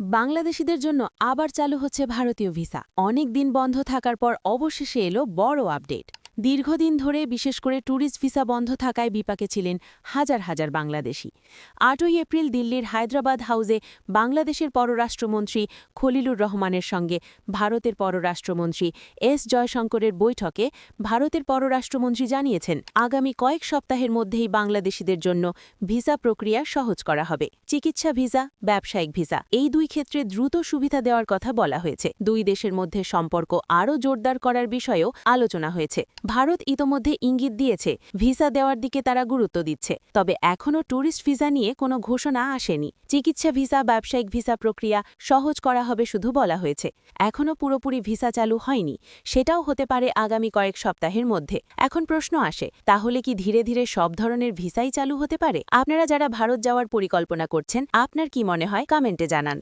বাংলাদেশিদের জন্য আবার চালু হচ্ছে ভারতীয় ভিসা। অনেক দিন বন্ধ থাকার পর অবশেষে এলো বড় আপডেট। দীর্ঘদিন ধরে বিশেষ করে ট্যুরিস্ট ভিসা বন্ধ থাকায় বিপাকে ছিলেন হাজার হাজার বাংলাদেশি। ৮ই এপ্রিল দিল্লির হায়দ্রাবাদ হাউসে বাংলাদেশের পররাষ্ট্রমন্ত্রী খলিলুর রহমানের সঙ্গে ভারতের পররাষ্ট্রমন্ত্রী এস জয়শঙ্করের বৈঠকে ভারতের পররাষ্ট্রমন্ত্রী জানিয়েছেন, আগামী কয়েক সপ্তাহের মধ্যেই বাংলাদেশিদের জন্য ভিসা প্রক্রিয়া সহজ করা হবে। চিকিৎসা ভিসা, ব্যবসায়িক ভিসা এই দুই ক্ষেত্রে দ্রুত সুবিধা দেওয়ার কথা বলা হয়েছে। দুই দেশের মধ্যে সম্পর্ক আরও জোরদার করার বিষয়েও আলোচনা হয়েছে। ভারত ইতোমধ্যে ইঙ্গিত দিয়েছে ভিসা দেওয়ার দিকে তারা গুরুত্ব দিচ্ছে, তবে এখনও ট্যুরিস্ট ভিসা নিয়ে কোনো ঘোষণা আসেনি। চিকিৎসা ভিসা, ব্যবসায়িক ভিসা প্রক্রিয়া সহজ করা হবে শুধু বলা হয়েছে। এখনও পুরোপুরি ভিসা চালু হয়নি, সেটাও হতে পারে আগামী কয়েক সপ্তাহের মধ্যে। এখন প্রশ্ন আসে, তাহলে কি ধীরে ধীরে সব ধরনের ভিসাই চালু হতে পারে? আপনারা যারা ভারত যাওয়ার পরিকল্পনা করছেন, আপনার কি মনে হয় কমেন্টে জানান।